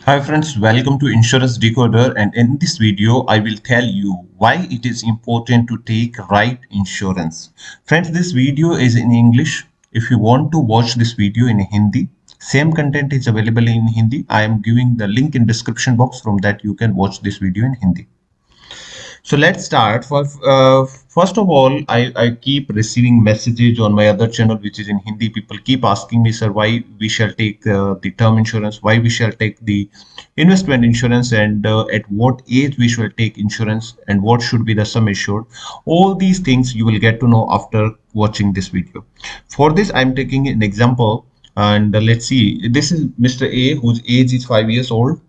Hi friends, welcome to Insurance Decoder, and in this video I will tell you why it is important to take right insurance. Friends, this video is in English. If you want to watch this video in Hindi, same content is available in Hindi. I am giving the link in description box. From that you can watch this video in Hindi. So let's start. First of all, I keep receiving messages on my other channel, which is in Hindi. People keep asking me, sir, why we shall take the term insurance, why we shall take the investment insurance, and at what age we shall take insurance, and what should be the sum assured. All these things you will get to know after watching this video. For this, I'm taking an example, and let's see. This is Mr. A, whose age is 5 years old,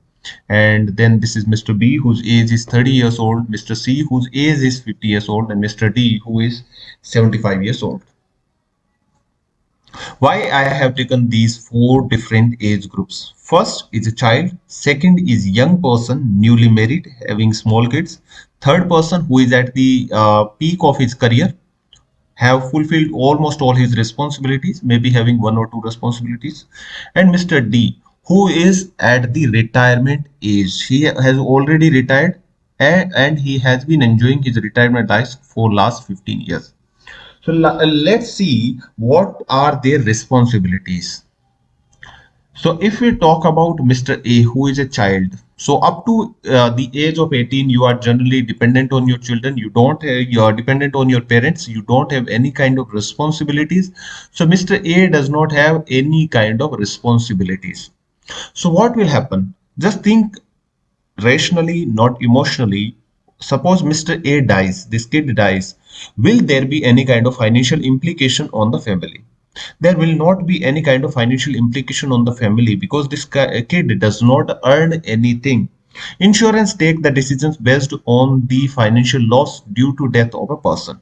and then this is Mr. B, whose age is 30 years old, Mr. C, whose age is 50 years old, and Mr. D, who is 75 years old. Why I have taken these four different age groups? First is a child, second is young person, newly married, having small kids, third person who is at the peak of his career, have fulfilled almost all his responsibilities, maybe having one or two responsibilities, and Mr. D, who is at the retirement age. He has already retired, and he has been enjoying his retirement life for last 15 years. So let's see what are their responsibilities. So if we talk about Mr. A, who is a child, so up to the age of 18, you are generally dependent on your children. You are dependent on your parents. You don't have any kind of responsibilities. So Mr. A does not have any kind of responsibilities. So what will happen? Just think rationally, not emotionally. Suppose Mr. A dies, this kid dies. Will there be any kind of financial implication on the family? There will not be any kind of financial implication on the family because this kid does not earn anything. Insurance take the decisions based on the financial loss due to death of a person.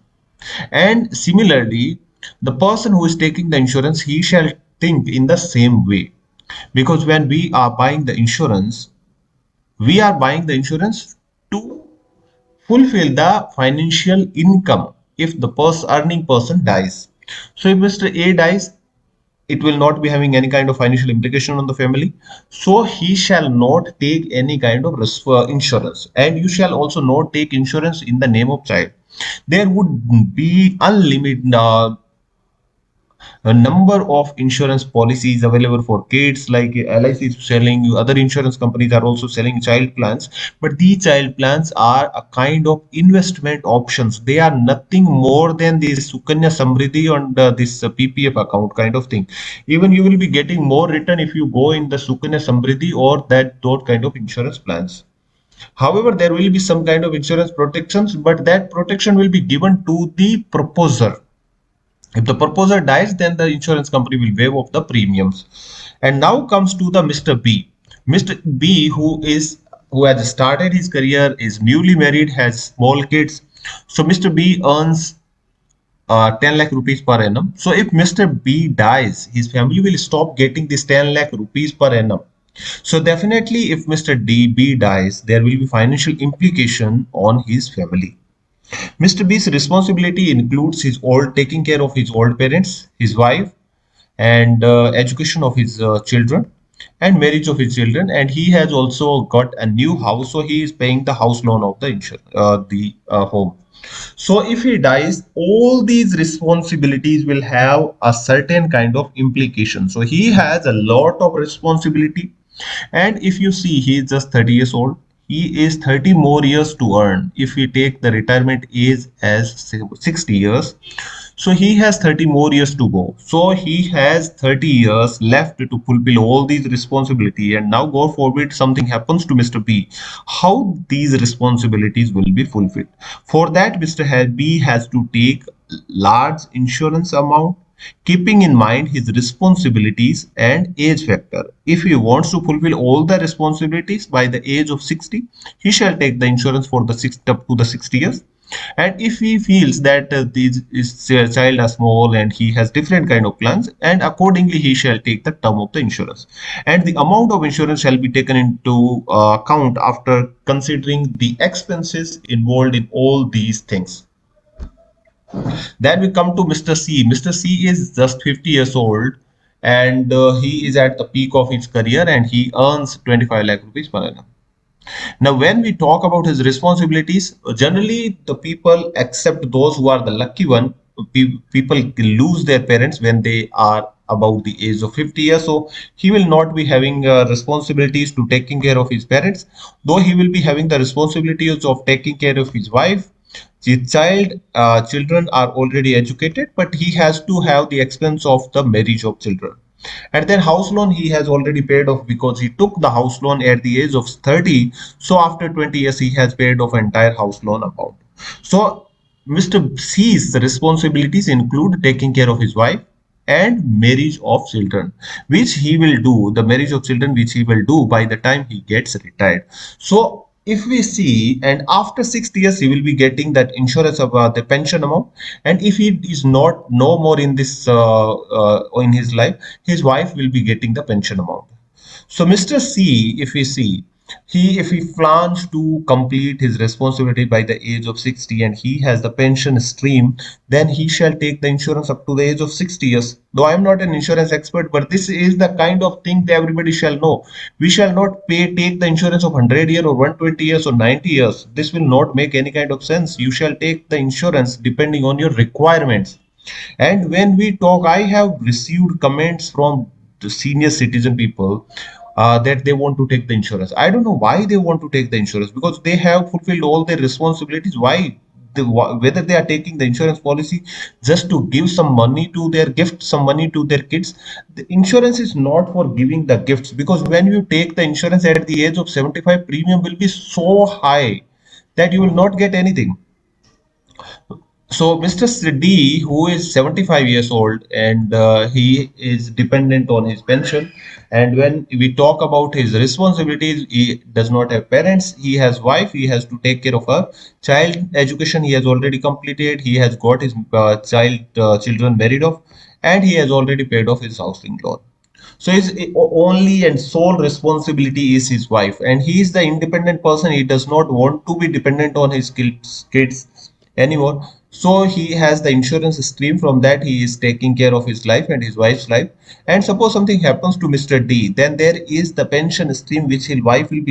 And similarly, the person who is taking the insurance, he shall think in the same way. Because when we are buying the insurance, we are buying the insurance to fulfill the financial income if the earning person dies. So if Mr. A dies, it will not be having any kind of financial implication on the family, so he shall not take any kind of insurance, and you shall also not take insurance in the name of child. There would be unlimited a number of insurance policies available for kids, like LIC is selling, other insurance companies are also selling child plans, but these child plans are a kind of investment options. They are nothing more than this Sukanya Samriddhi and this PPF account kind of thing. Even you will be getting more return if you go in the Sukanya Samriddhi or those kind of insurance plans. However, there will be some kind of insurance protections, but that protection will be given to the proposer. If the proposer dies, then the insurance company will waive off the premiums. And now comes to the Mr. B. Mr. B, who has started his career, is newly married, has small kids. So Mr. B earns 10 lakh rupees per annum. So if Mr. B dies, his family will stop getting this 10 lakh rupees per annum. So definitely, if Mr. B dies, there will be financial implication on his family. Mr. B's responsibility includes his old taking care of his old parents, his wife, and education of his children, and marriage of his children. And he has also got a new house, so he is paying the house loan of the home. So if he dies, all these responsibilities will have a certain kind of implication. So he has a lot of responsibility. And if you see, he is just 30 years old. He is 30 more years to earn. If we take the retirement age as 60 years, so he has 30 more years to go. So he has 30 years left to fulfill all these responsibility. And now, God forbid, something happens to Mr. B. How these responsibilities will be fulfilled? For that, Mr. B has to take large insurance amount, keeping in mind his responsibilities and age factor. If he wants to fulfill all the responsibilities by the age of 60, he shall take the insurance for the up to the 60 years. And if he feels that his child are small and he has different kind of plans, and accordingly he shall take the term of the insurance, and the amount of insurance shall be taken into account after considering the expenses involved in all these things. Then we come to Mr. C. Mr. C is just 50 years old. and he is at the peak of his career and he earns 25 lakh rupees per annum. Now, when we talk about his responsibilities, generally the people accept those who are the lucky one. People lose their parents when they are about the age of 50 years. So he will not be having responsibilities to taking care of his parents, though he will be having the responsibilities of taking care of his wife. His children are already educated, but he has to have the expense of the marriage of children. And then house loan he has already paid off because he took the house loan at the age of 30. So after 20 years, he has paid off entire house loan amount. So Mr. C's responsibilities include taking care of his wife and marriage of children, which he will do, the marriage of children, which he will do by the time he gets retired. So if we see, and after 6 years he will be getting that insurance of the pension amount, and if he is not no more in this in his life, his wife will be getting the pension amount. So Mr. C, if we see, he if he plans to complete his responsibility by the age of 60 and he has the pension stream, then he shall take the insurance up to the age of 60 years. Though I am not an insurance expert, but this is the kind of thing that everybody shall know. We shall not take the insurance of 100 years or 120 years or 90 years. This will not make any kind of sense. You shall take the insurance depending on your requirements. And when we talk, I have received comments from the senior citizen people that they want to take the insurance. I don't know why they want to take the insurance, because they have fulfilled all their responsibilities. Why? Whether they are taking the insurance policy just to give some money to their gift, some money to their kids. The insurance is not for giving the gifts, because when you take the insurance at the age of 75, premium will be so high that you will not get anything. So Mr. D, who is 75 years old, and he is dependent on his pension. And when we talk about his responsibilities, he does not have parents. He has wife. He has to take care of her child education. He has already completed. He has got his children married off, and he has already paid off his housing loan. So his only and sole responsibility is his wife, and he is the independent person. He does not want to be dependent on his kids anymore. So he has the insurance stream. From that, he is taking care of his life and his wife's life. And suppose something happens to Mr. D, then there is the pension stream which his wife will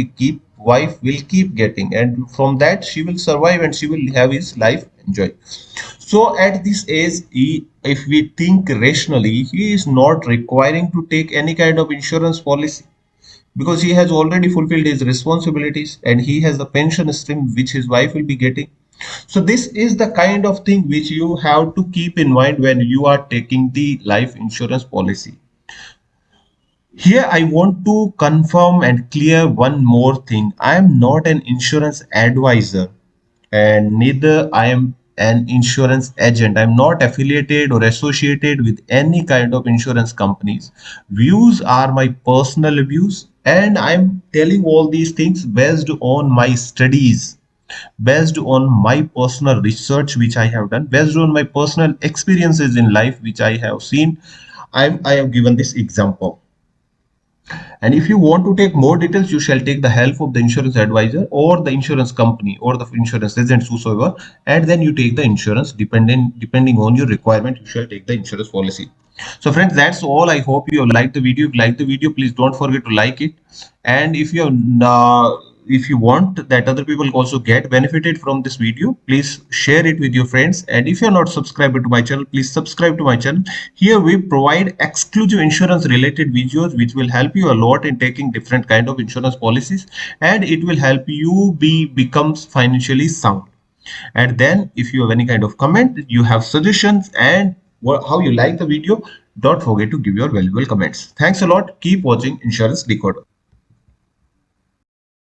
keep getting, and from that she will survive and she will have his life enjoy. So at this age, if we think rationally, he is not requiring to take any kind of insurance policy, because he has already fulfilled his responsibilities and he has the pension stream which his wife will be getting. So this is the kind of thing which you have to keep in mind when you are taking the life insurance policy. Here, I want to confirm and clear one more thing. I am not an insurance advisor, and neither I am an insurance agent. I'm not affiliated or associated with any kind of insurance companies. Views are my personal views, and I'm telling all these things based on my studies, based on my personal research which I have done, based on my personal experiences in life which I have seen. I have given this example. And if you want to take more details, you shall take the help of the insurance advisor or the insurance company or the insurance agent, whosoever, and then you take the insurance depending on your requirement. You shall take the insurance policy. So friends, that's all. I hope you have liked the video. If you like the video, please don't forget to like it. And if you want that other people also get benefited from this video, please share it with your friends. And if you're not subscribed to my channel, please subscribe to my channel. Here we provide exclusive insurance related videos which will help you a lot in taking different kind of insurance policies, and it will help you becomes financially sound. And then if you have any kind of comment, you have suggestions, and how you like the video, don't forget to give your valuable comments. Thanks a lot. Keep watching Insurance Decoder.